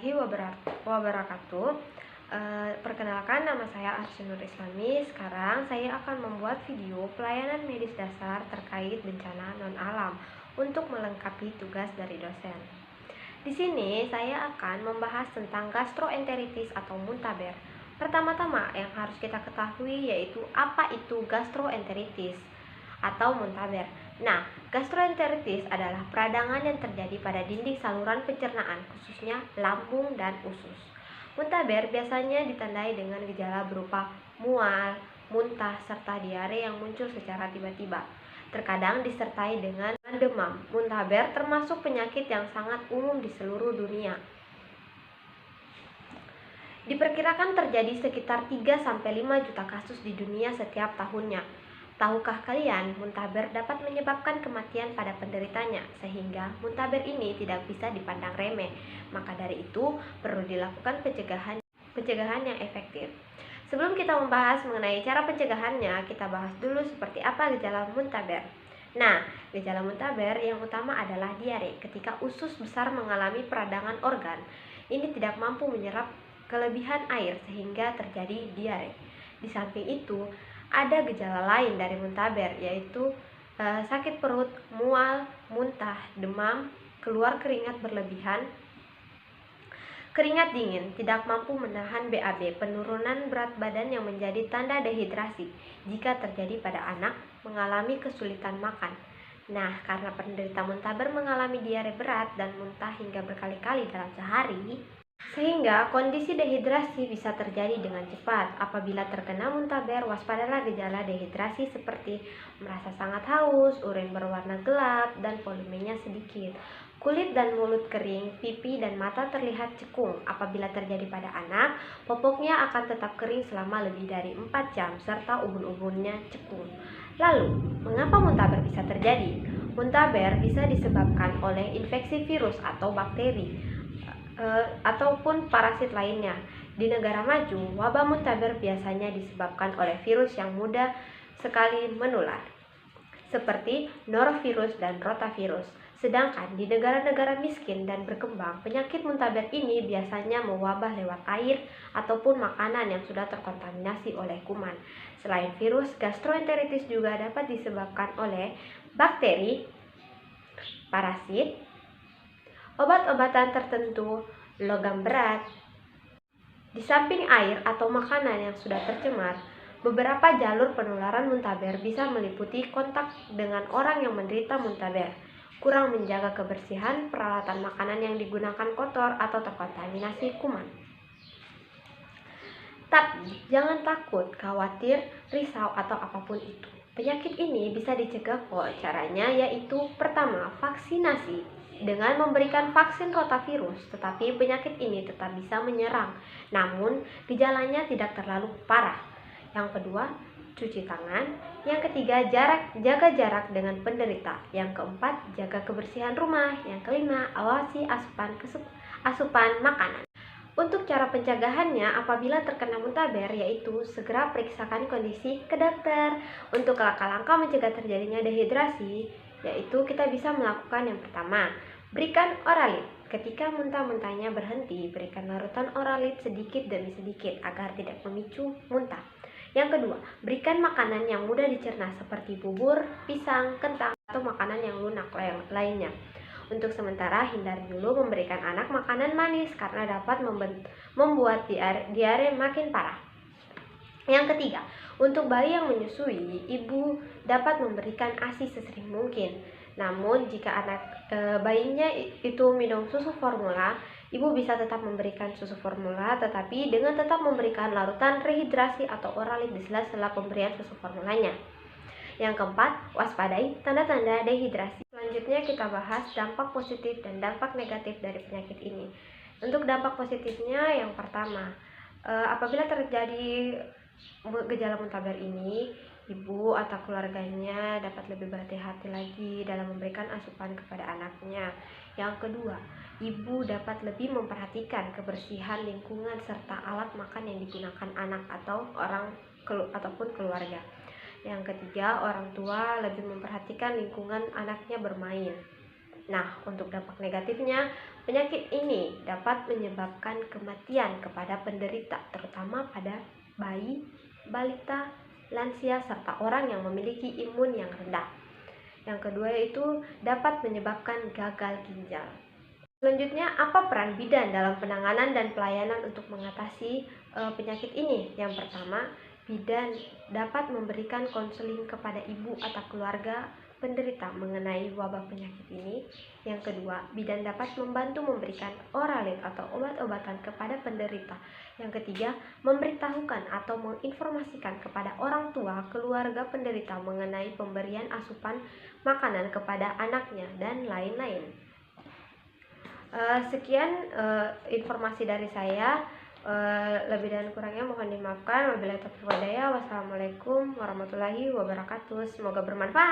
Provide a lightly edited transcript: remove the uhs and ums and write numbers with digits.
warahmatullahi wabarakatuh. Perkenalkan, nama saya Arsyinur Islami. Sekarang saya akan membuat video pelayanan medis dasar terkait bencana non-alam untuk melengkapi tugas dari dosen. Di sini saya akan membahas tentang gastroenteritis atau muntaber. Pertama-tama yang harus kita ketahui yaitu apa itu gastroenteritis atau muntaber. Nah, gastroenteritis adalah peradangan yang terjadi pada dinding saluran pencernaan, khususnya lambung dan usus. Muntaber biasanya ditandai dengan gejala berupa mual, muntah, serta diare yang muncul secara tiba-tiba. Terkadang disertai dengan demam. Muntaber termasuk penyakit yang sangat umum di seluruh dunia. Diperkirakan terjadi sekitar 3-5 juta kasus di dunia setiap tahunnya. Tahukah kalian, muntaber dapat menyebabkan kematian pada penderitanya, sehingga muntaber ini tidak bisa dipandang remeh. Maka dari itu, perlu dilakukan pencegahan yang efektif. Sebelum kita membahas mengenai cara pencegahannya, kita bahas dulu seperti apa gejala muntaber. Nah, gejala muntaber yang utama adalah diare. Ketika usus besar mengalami peradangan organ, ini tidak mampu menyerap kelebihan air sehingga terjadi diare. Di samping itu, ada gejala lain dari muntaber, yaitu sakit perut, mual, muntah, demam, keluar keringat berlebihan, keringat dingin, tidak mampu menahan BAB, penurunan berat badan yang menjadi tanda dehidrasi jika terjadi pada anak, mengalami kesulitan makan. Nah, karena penderita muntaber mengalami diare berat dan muntah hingga berkali-kali dalam sehari, sehingga kondisi dehidrasi bisa terjadi dengan cepat. Apabila terkena muntaber, waspadalah gejala dehidrasi seperti merasa sangat haus, urin berwarna gelap, dan volumenya sedikit. Kulit dan mulut kering, pipi dan mata terlihat cekung. Apabila terjadi pada anak, popoknya akan tetap kering selama lebih dari 4 jam, serta ubun-ubunnya cekung. Lalu, mengapa muntaber bisa terjadi? Muntaber bisa disebabkan oleh infeksi virus atau bakteri, ataupun parasit lainnya. Di negara maju, wabah muntaber biasanya disebabkan oleh virus yang mudah sekali menular, seperti norovirus dan rotavirus. Sedangkan di negara-negara miskin dan berkembang, penyakit muntaber ini biasanya mewabah lewat air ataupun makanan yang sudah terkontaminasi oleh kuman. Selain virus, gastroenteritis juga dapat disebabkan oleh bakteri, parasit, obat-obatan tertentu, logam berat. Di samping air atau makanan yang sudah tercemar, beberapa jalur penularan muntaber bisa meliputi kontak dengan orang yang menderita muntaber, kurang menjaga kebersihan, peralatan makanan yang digunakan kotor atau terkontaminasi kuman. Tapi jangan takut, khawatir, risau atau apapun itu. Penyakit ini bisa dicegah kok. Caranya yaitu pertama, vaksinasi. Dengan memberikan vaksin rotavirus, tetapi penyakit ini tetap bisa menyerang, namun gejalanya tidak terlalu parah. Yang kedua, cuci tangan. Yang ketiga, jaga jarak dengan penderita. Yang keempat, jaga kebersihan rumah. Yang kelima, awasi asupan makanan. Untuk cara pencegahannya, apabila terkena muntaber, yaitu segera periksakan kondisi ke dokter. Untuk langkah-langkah mencegah terjadinya dehidrasi, yaitu kita bisa melakukan yang pertama, berikan oralit. Ketika muntah-muntahnya berhenti, berikan larutan oralit sedikit demi sedikit agar tidak memicu muntah. Yang kedua, berikan makanan yang mudah dicerna seperti bubur, pisang, kentang, atau makanan yang lunak lainnya. Untuk sementara, hindari dulu memberikan anak makanan manis karena dapat membuat diare makin parah. Yang ketiga, untuk bayi yang menyusui, ibu dapat memberikan ASI sesering mungkin. Namun, jika bayinya itu minum susu formula, ibu bisa tetap memberikan susu formula, tetapi dengan tetap memberikan larutan rehidrasi atau oralit di sela-sela pemberian susu formulanya. Yang keempat, waspadai tanda-tanda dehidrasi. Selanjutnya kita bahas dampak positif dan dampak negatif dari penyakit ini. Untuk dampak positifnya, yang pertama, apabila terjadi gejala muntaber ini, ibu atau keluarganya dapat lebih berhati-hati lagi dalam memberikan asupan kepada anaknya. Yang kedua, ibu dapat lebih memperhatikan kebersihan lingkungan serta alat makan yang digunakan anak atau ataupun keluarga. Yang ketiga, orang tua lebih memperhatikan lingkungan anaknya bermain. Nah, untuk dampak negatifnya, penyakit ini dapat menyebabkan kematian kepada penderita, terutama pada bayi, balita, lansia, serta orang yang memiliki imun yang rendah. Yang kedua yaitu dapat menyebabkan gagal ginjal. Selanjutnya, apa peran bidan dalam penanganan dan pelayanan untuk mengatasi penyakit ini? Yang pertama, bidan dapat memberikan konseling kepada ibu atau keluarga penderita mengenai wabah penyakit ini. Yang kedua, bidan dapat membantu memberikan oralit atau obat-obatan kepada penderita. Yang ketiga, memberitahukan atau menginformasikan kepada orang tua keluarga penderita mengenai pemberian asupan makanan kepada anaknya dan lain-lain. Sekian informasi dari saya. Lebih dan kurangnya mohon dimaafkan. Wabillahi taufiq wal hidayah. Wassalamualaikum warahmatullahi wabarakatuh. Semoga bermanfaat.